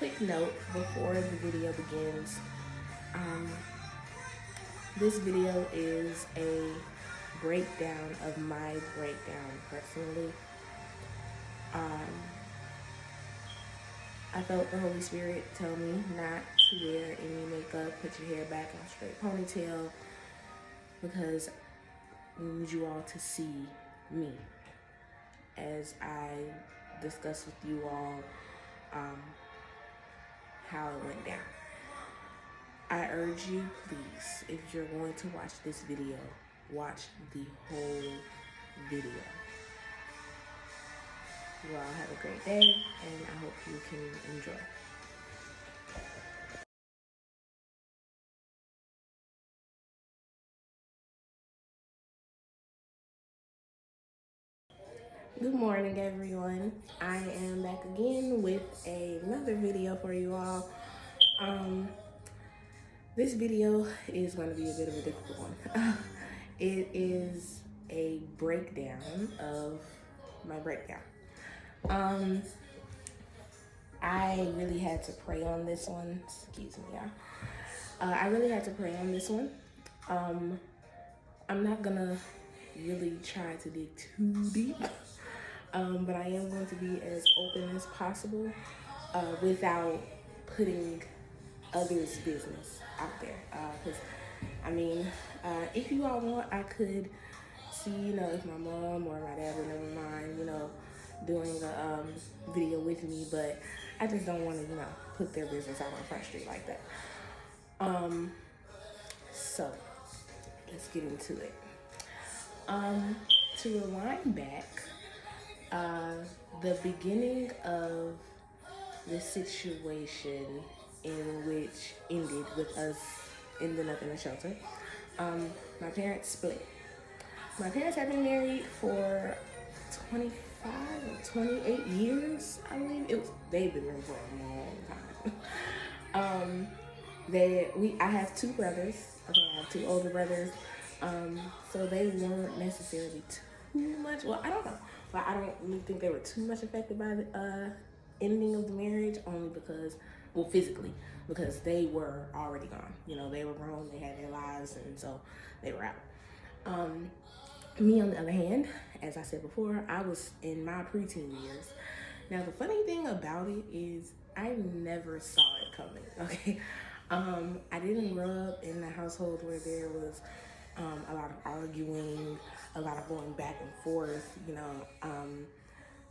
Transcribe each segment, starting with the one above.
quick note before the video begins. This video is a breakdown of my breakdown personally. I felt the Holy Spirit tell me not to wear any makeup, put your hair back in a straight ponytail, because I need you all to see me as I discuss with you all how it went down. I urge you, please, if you're going to watch this video, watch the whole video. You all have a great day, and I hope you can enjoy. Good morning, everyone. I am back again with another video for you all. This video is going to be a bit of a difficult one. It is a breakdown of my breakdown. I really had to pray on this one. Excuse me, y'all. I really had to pray on this one. I'm not gonna really try to dig too deep, but I am going to be as open as possible without putting others' business out there. Because, if you all want, I could see, if my mom or my dad would never mind, doing a video with me, but I just don't want to, put their business out on Front Street like that. So let's get into it. To rewind back, the beginning of the situation in which ended with us ending up in a shelter, my parents split. My parents have been married for 25 or 28 years, I believe. They've been married for a long time. I have two brothers. Okay, I have two older brothers. So they weren't necessarily too much. Well, I don't know, but I don't really think they were too much affected by the ending of the marriage, only because, well, physically, because they were already gone. They were grown, they had their lives, and so they were out. Me, on the other hand, as I said before, I was in my preteen years. Now, the funny thing about it is I never saw it coming, okay? I didn't grow up in a household where there was a lot of arguing, a lot of going back and forth,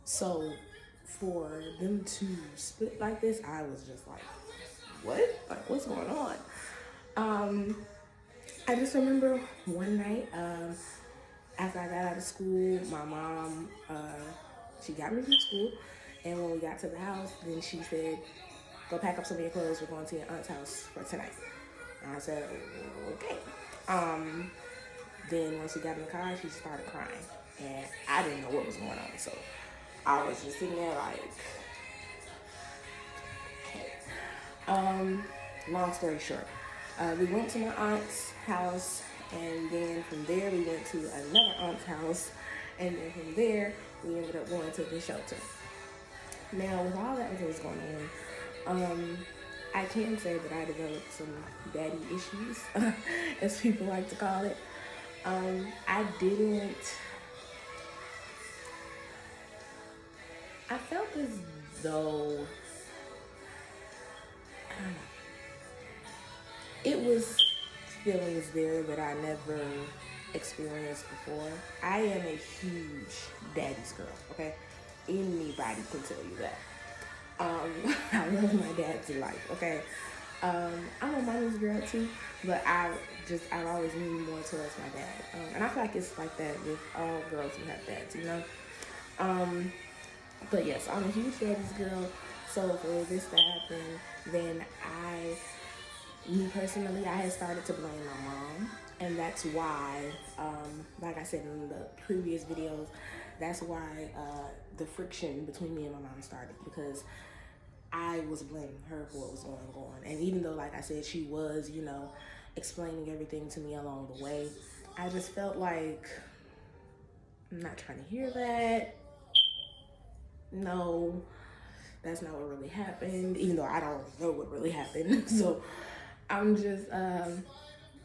so for them to split like this, I was just like, what? Like, what's going on? I just remember one night, after I got out of school, my mom, she got me from school, and when we got to the house, then she said, go pack up some of your clothes, we're going to your aunt's house for tonight. And I said, okay. Then once we got in the car, she started crying, and I didn't know what was going on, so I was just sitting there like, okay. Long story short, we went to my aunt's house, and then from there we went to another aunt's house, and then from there we ended up going to the shelter. Now, with all that was going on, I can say that I developed some daddy issues, as people like to call it. I felt as though, it was feelings there that I never experienced before. I am a huge daddy's girl, okay? Anybody can tell you that. I love my dad to life, okay? I'm a mommy's girl too, but I've always leaned more towards my dad. And I feel like it's like that with all girls who have dads, But yes, I'm a huge daddy's girl. So for this to happen, then me personally, I had started to blame my mom. And that's why, like I said in the previous videos, that's why the friction between me and my mom started, because I was blaming her for what was going on. And even though, like I said, she was, explaining everything to me along the way, I just felt like, I'm not trying to hear that. No, that's not what really happened, even though I don't know what really happened. So I'm just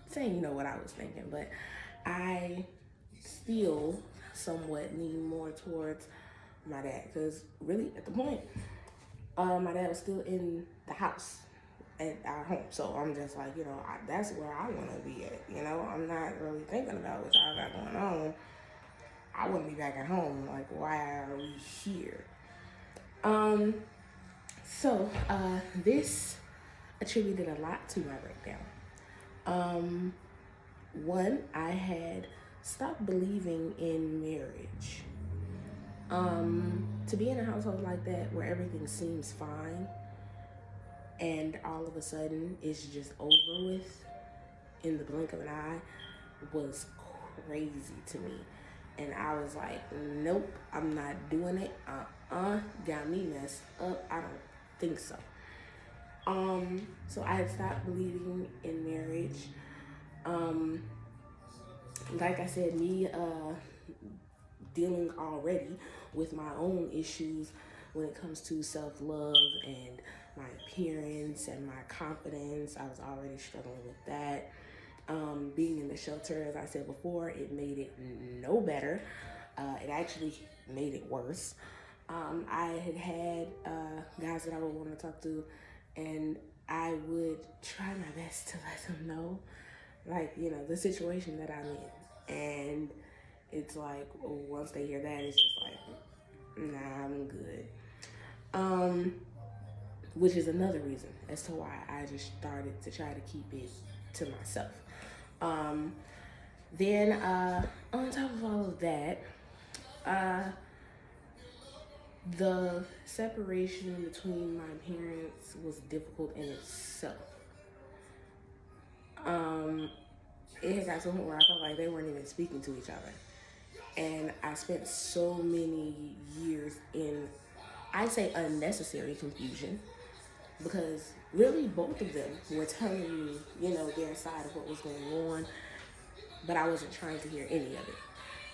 saying, what I was thinking. But I still somewhat lean more towards my dad, because really at the point, my dad was still in the house at our home. So I'm just like, that's where I want to be at. I'm not really thinking about what y'all got going on. I want to be back at home. Like, why are we here? So this attributed a lot to my breakdown. One, I had stopped believing in marriage. To be in a household like that where everything seems fine and all of a sudden it's just over with in the blink of an eye was crazy to me. And I was like, nope, I'm not doing it. Got me messed up. I don't think so. So I had stopped believing in marriage. Like I said, me dealing already with my own issues when it comes to self-love and my appearance and my confidence. I was already struggling with that. Being in the shelter, as I said before, it made it no better. It actually made it worse. I had guys that I would want to talk to, and I would try my best to let them know, like, the situation that I'm in. And it's like, once they hear that, it's just like, nah, I'm good. Which is another reason as to why I just started to try to keep it to myself. Then on top of all of that, the separation between my parents was difficult in itself. It had got to a point where I felt like they weren't even speaking to each other. And I spent so many years in, I'd say, unnecessary confusion, because really both of them were telling me, their side of what was going on, but I wasn't trying to hear any of it.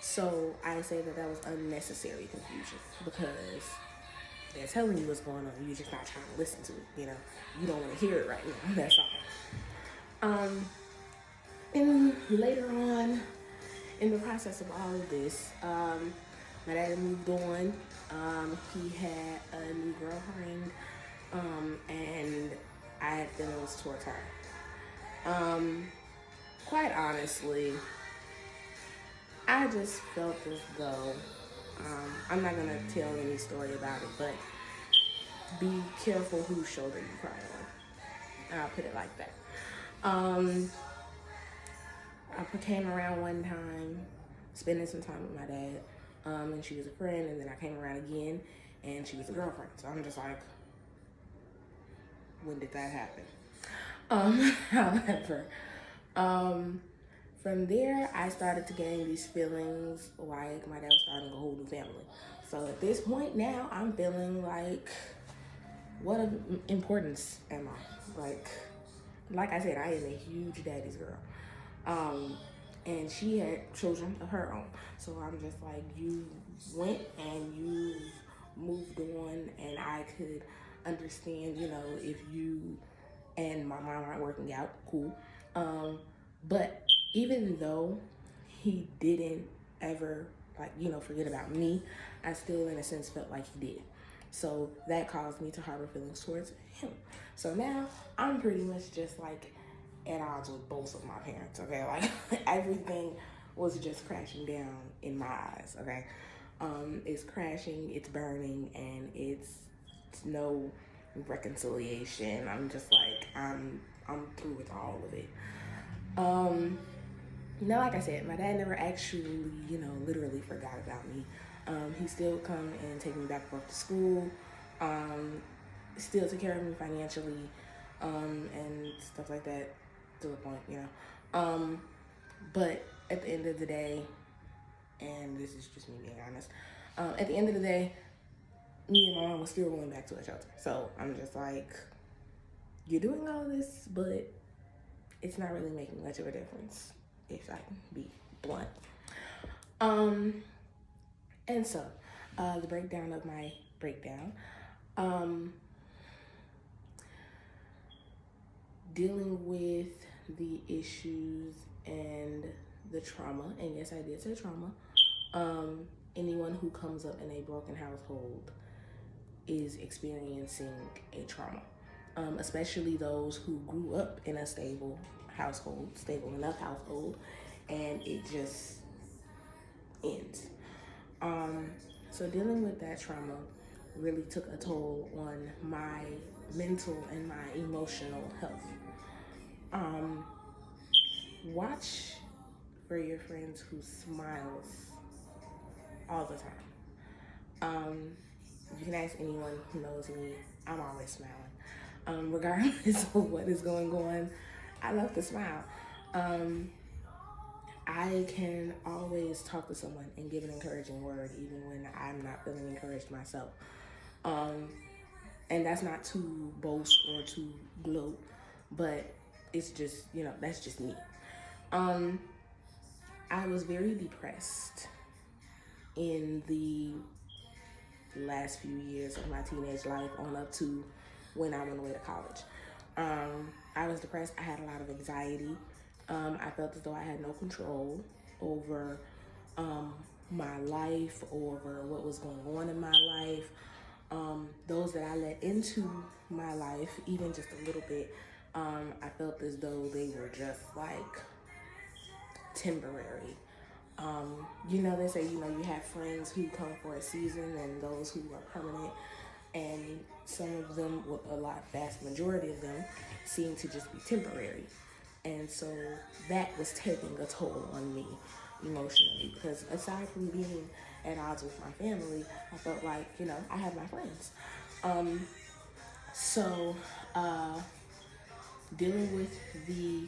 So I say that was unnecessary confusion, because they're telling you what's going on, you're just not trying to listen to it. You don't want to hear it right now. That's all. And later on, in the process of all of this, my dad moved on. He had a new girlfriend, and I had feelings towards her. Quite honestly, I just felt as though, I'm not gonna tell any story about it, but be careful whose shoulder you cry on. I'll put it like that. I came around one time, spending some time with my dad, and she was a friend, and then I came around again, and she was a girlfriend. So I'm just like, when did that happen? However, from there, I started to gain these feelings like my dad was starting a whole new family. So at this point now, I'm feeling like, what of importance am I? Like I said, I am a huge daddy's girl. And she had children of her own. So I'm just like, you went and you moved on, and I could understand, if you and my mom aren't working out, cool. But even though he didn't ever, forget about me, I still, in a sense, felt like he did. So that caused me to harbor feelings towards him. So now I'm pretty much just like at odds with both of my parents, okay? Like, everything was just crashing down in my eyes, okay? It's crashing, it's burning, and it's no reconciliation. I'm just like, I'm through with all of it. Now, like I said, my dad never actually, literally forgot about me. He still come and take me back and forth to school, still took care of me financially, and stuff like that, to a point, But at the end of the day, and this is just me being honest, at the end of the day, me and my mom were still going back to a shelter. So I'm just like, you're doing all this, but it's not really making much of a difference, if I can be blunt. And so, the breakdown of my breakdown. Um, Dealing with the issues and the trauma, and yes, I did say trauma. Anyone who comes up in a broken household is experiencing a trauma, especially those who grew up in a stable household, stable enough household, and it just ends. So dealing with that trauma really took a toll on my mental and my emotional health. Watch for your friends who smiles all the time. You can ask anyone who knows me, I'm always smiling. Regardless of what is going on, I love to smile. I can always talk to someone and give an encouraging word even when I'm not feeling encouraged myself. And that's not to boast or to gloat, but it's just, that's just me. I was very depressed in the last few years of my teenage life on up to when I went away to college. I was depressed. I had a lot of anxiety. I felt as though I had no control over my life, over what was going on in my life. Those that I let into my life, even just a little bit, I felt as though they were just like temporary. They say, you have friends who come for a season and those who are permanent. And some of them, vast majority of them, seem to just be temporary. And so that was taking a toll on me emotionally, because aside from being at odds with my family, I felt like, I had my friends. So dealing with the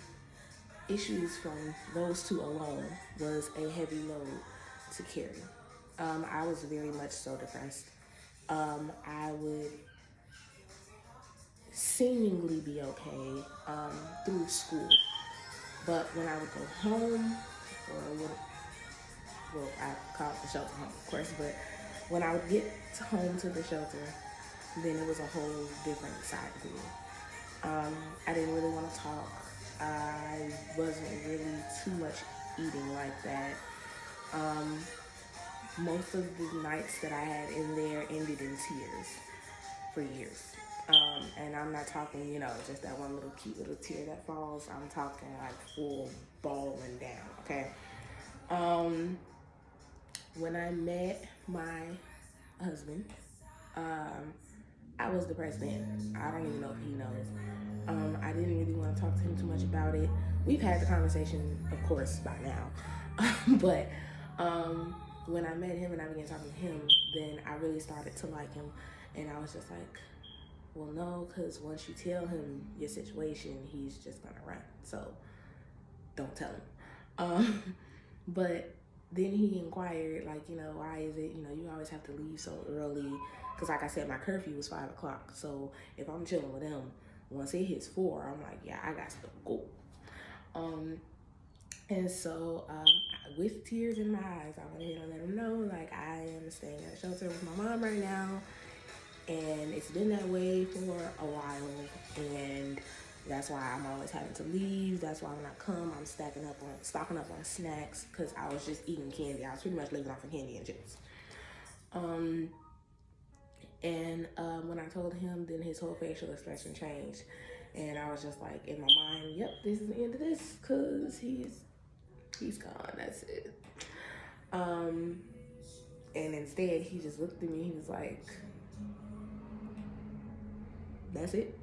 issues from those two alone was a heavy load to carry. I was very much so depressed. I would seemingly be okay through school, but when I would go home, I call it the shelter home, of course, but when I would get home to the shelter, then it was a whole different side of me. I didn't really want to talk. I wasn't really too much eating like that. Most of the nights that I had in there ended in tears for years. And I'm not talking, just that one little cute little tear that falls. I'm talking like full bawling down, okay? When I met my husband, I was depressed then. I don't even know if he knows. I didn't really want to talk to him too much about it. We've had the conversation, of course, by now. But when I met him and I began talking to him, then I really started to like him. And I was just like, well, no, because once you tell him your situation, he's just going to run. So don't tell him. But then he inquired, like, why is it, you always have to leave so early? Because like I said, my curfew was 5 o'clock. So if I'm chilling with him, once it hits 4, I'm like, yeah, I got to go. And so with tears in my eyes, I went ahead and let him know, like, I am staying at a shelter with my mom right now. And it's been that way for a while. And that's why I'm always having to leave. That's why when I come, I'm stocking up on snacks, because I was just eating candy. I was pretty much living off of candy and chips. When I told him, then his whole facial expression changed. And I was just like, in my mind, yep, this is the end of this, because he's gone. That's it. And instead, he just looked at me. He was like, that's it.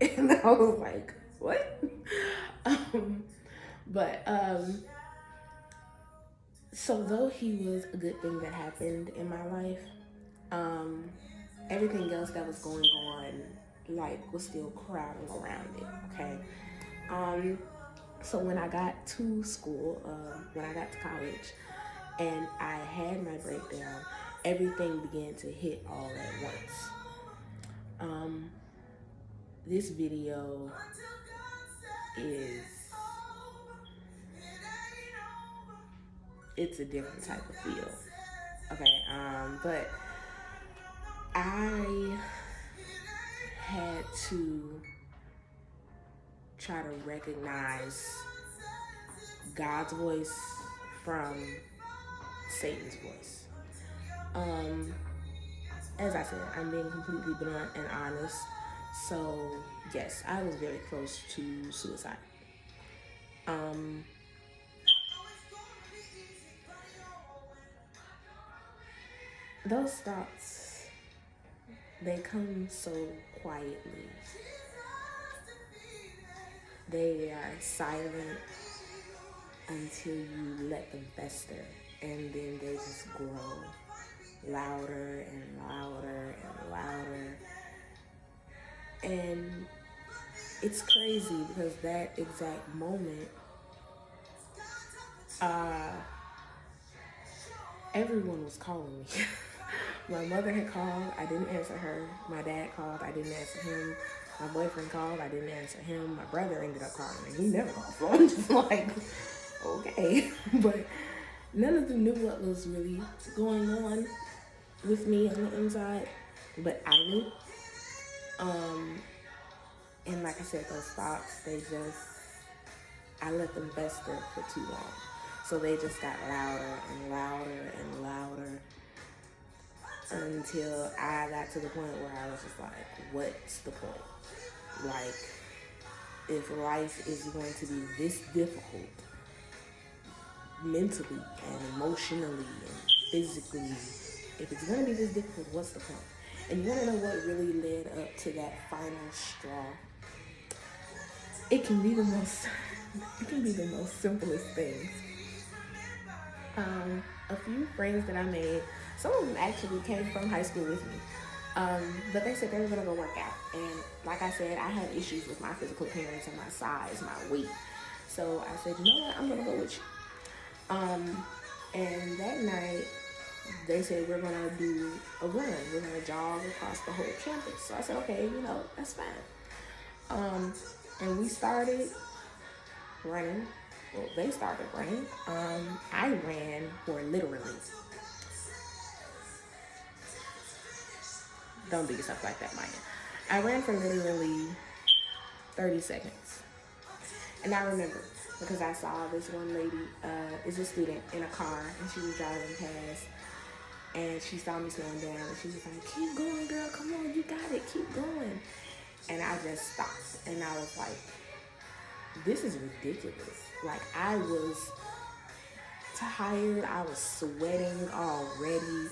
And I was like, what? So though he was a good thing that happened in my life, everything else that was going on, like, was still crowding around it, okay? So when I got to school, when I got to college, and I had my breakdown, everything began to hit all at once. This video it's a different type of feel, okay? But I had to try to recognize God's voice from Satan's voice. As I said, I'm being completely blunt and honest. So yes, I was very close to suicide. Those thoughts, they come so quietly. They are silent until you let them fester, and then they just grow louder and louder and louder. And it's crazy because that exact moment, everyone was calling me. My mother had called, I didn't answer her. My dad called, I didn't answer him. My boyfriend called, I didn't answer him. My brother ended up calling me. He never called, so I'm just like, okay. But none of them knew what was really going on with me on the inside, but I knew. And like I said, those thoughts, I let them fester for too long. So they just got louder and louder and louder until I got to the point where I was just like, what's the point? Like, if life is going to be this difficult, mentally and emotionally and physically, if it's going to be this difficult, what's the point? And you want to know what really led up to that final straw? It can be the most simplest things. A few friends that I made, some of them actually came from high school with me. But they said they were going to go work out. And like I said, I had issues with my physical appearance and my size, my weight. So I said, you know what, I'm going to go with you. And that night, they said, we're going to do a run. We're going to jog across the whole campus. So I said, okay, that's fine. And we started running. Well, they started running. I ran for literally, don't do yourself like that, Maya. I ran for literally 30 seconds. And I remember because I saw this one lady, is a student in a car, and she was driving past, and she saw me slowing down, and she was like, keep going, girl, come on, you got it, keep going. And I just stopped, and I was like, this is ridiculous. Like, I was tired, I was sweating already,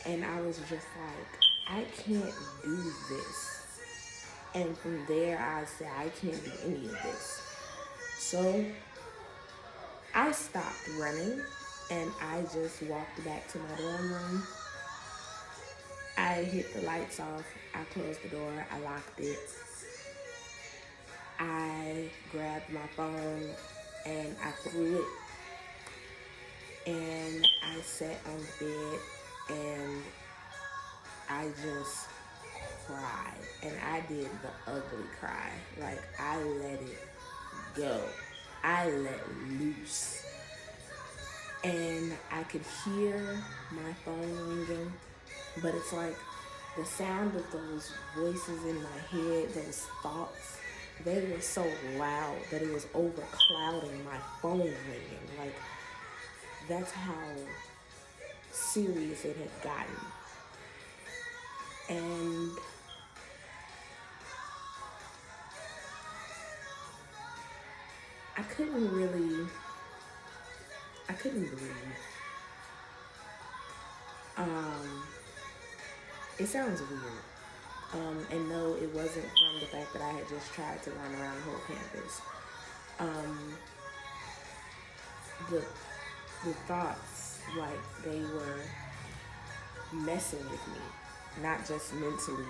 and I was just like, I can't do this. And from there, I said, I can't do any of this. So I stopped running, and I just walked back to my dorm room. I hit the lights off, I closed the door, I locked it. I grabbed my phone and I threw it, and I sat on the bed and I just cried, and I did the ugly cry. Like, I let it go. I let loose. And I could hear my phone ringing, but it's like the sound of those voices in my head, those thoughts, they were so loud that it was overclouding my phone ringing. Like, that's how serious it had gotten. And I couldn't breathe. It sounds weird. And no, it wasn't from the fact that I had just tried to run around the whole campus. The thoughts, like, they were messing with me, not just mentally,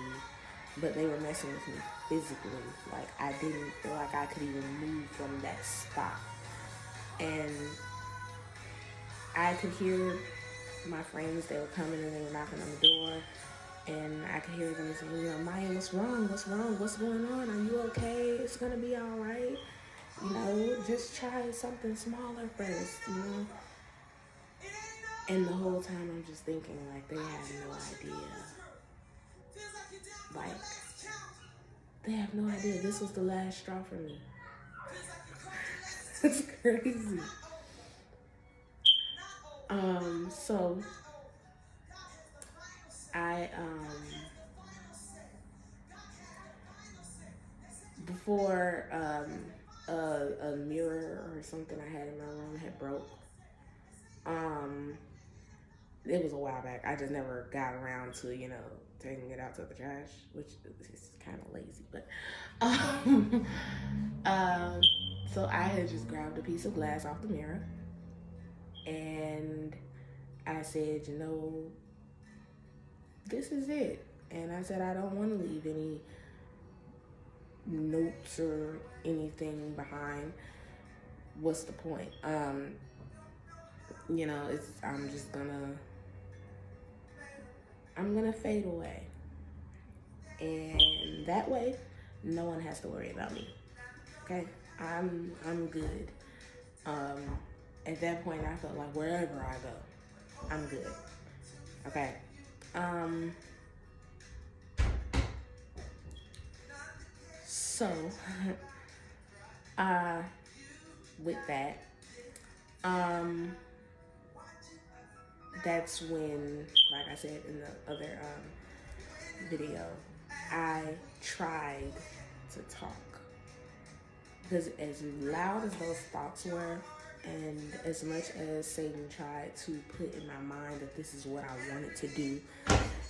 but they were messing with me physically. Like, I didn't feel like I could even move from that spot. And I could hear my friends, they were coming and they were knocking on the door, and I could hear them saying, Maya, what's wrong? What's wrong? What's going on? Are you okay? It's gonna be all right. Just try something smaller first, And the whole time I'm just thinking, like, they have no idea. Like, They have no idea this was the last straw for me. It's crazy. So I before a mirror or something I had in my room had broke. Um, it was a while back. I just never got around to taking it out to the trash, which is kind of lazy. But um, um, so I had just grabbed a piece of glass off the mirror, and I said, this is it. And I said I don't want to leave any notes or anything behind. What's the point? I'm gonna fade away, and that way, no one has to worry about me. Okay, I'm good. Um, at that point, I felt like wherever I go, I'm good. Okay. Um, so, with that, um, that's when, like I said in the other video, I tried to talk. Because as loud as those thoughts were, and as much as Satan tried to put in my mind that this is what I wanted to do,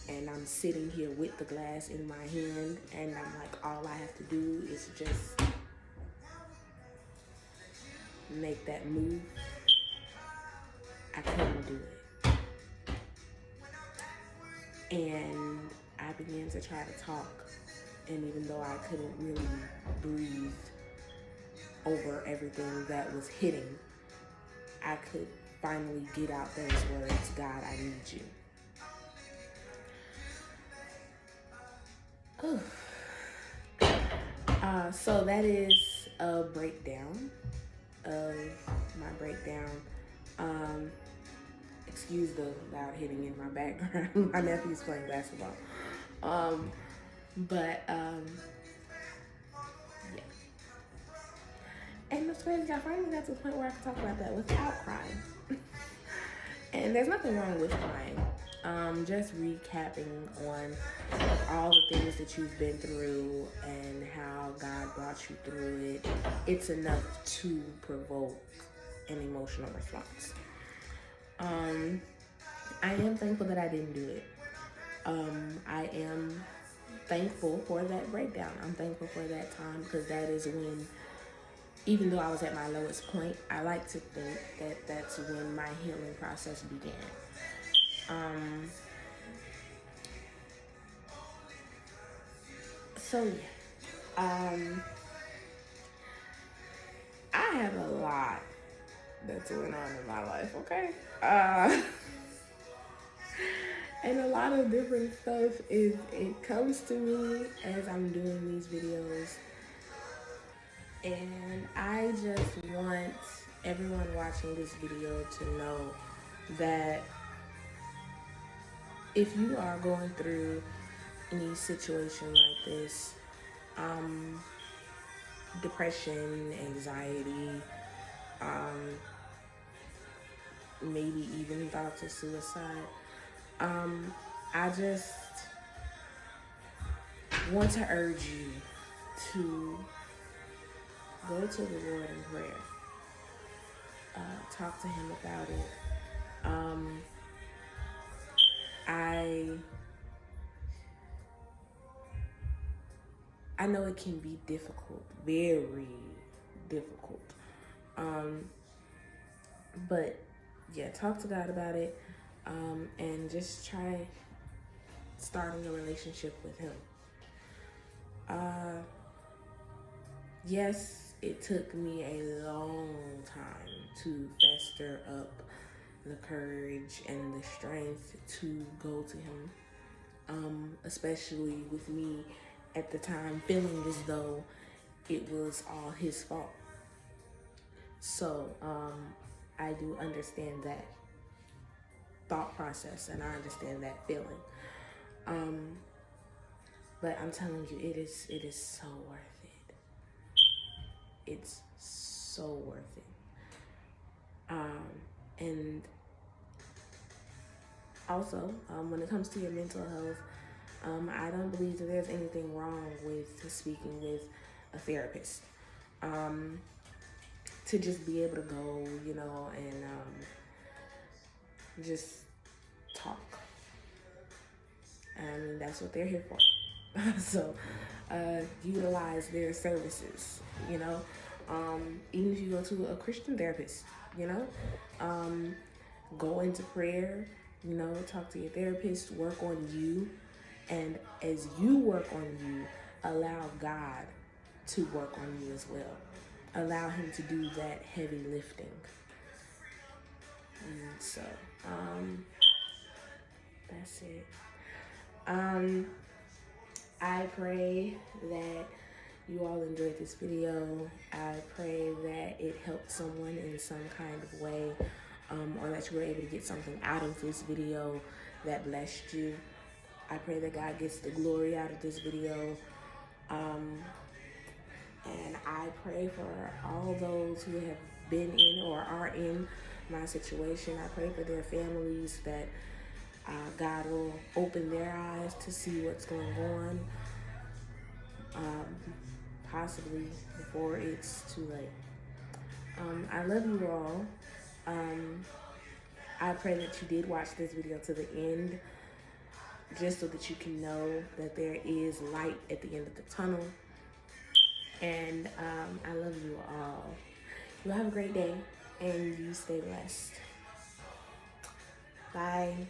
and I'm sitting here with the glass in my hand, and I'm like, all I have to do is just make that move, I couldn't do it. And I began to try to talk, and even though I couldn't really breathe over everything that was hitting, I could finally get out those words, God, I need you. So that is a breakdown of my breakdown. Excuse the loud hitting in my background. My nephew's playing basketball. Yeah. And it's crazy, I finally got to the point where I can talk about that without crying. And there's nothing wrong with crying. Just recapping on all the things that you've been through and how God brought you through it. It's enough to provoke an emotional response. I am thankful that I didn't do it. I am thankful for that breakdown. I'm thankful for that time, because that is when, even though I was at my lowest point, I like to think that that's when my healing process began. So yeah, I have a lot that's going on in my life, okay? And a lot of different stuff it comes to me as I'm doing these videos. And I just want everyone watching this video to know that if you are going through any situation like this, depression, anxiety, maybe even thoughts of suicide, I just want to urge you to go to the Lord in prayer. Talk to Him about it. I know it can be difficult, very difficult. But yeah, talk to God about it, and just try starting a relationship with Him. Yes, it took me a long time to fester up the courage and the strength to go to Him, especially with me at the time feeling as though it was all His fault. So I do understand that thought process, and I understand that feeling. But I'm telling you, it is so worth it. It's so worth it. And also, when it comes to your mental health, I don't believe that there's anything wrong with speaking with a therapist. To just be able to go, and just talk. And that's what they're here for. So utilize their services, even if you go to a Christian therapist, go into prayer, talk to your therapist, work on you. And as you work on you, allow God to work on you as well. Allow him to do that heavy lifting. And so, that's it. I pray that you all enjoyed this video. I pray that it helped someone in some kind of way, or that you were able to get something out of this video that blessed you. I pray that God gets the glory out of this video. And I pray for all those who have been in or are in my situation. I pray for their families, that God will open their eyes to see what's going on, possibly before it's too late. I love you all. I pray that you did watch this video to the end, just so that you can know that there is light at the end of the tunnel. And I love you all. You have a great day, and you stay blessed. Bye.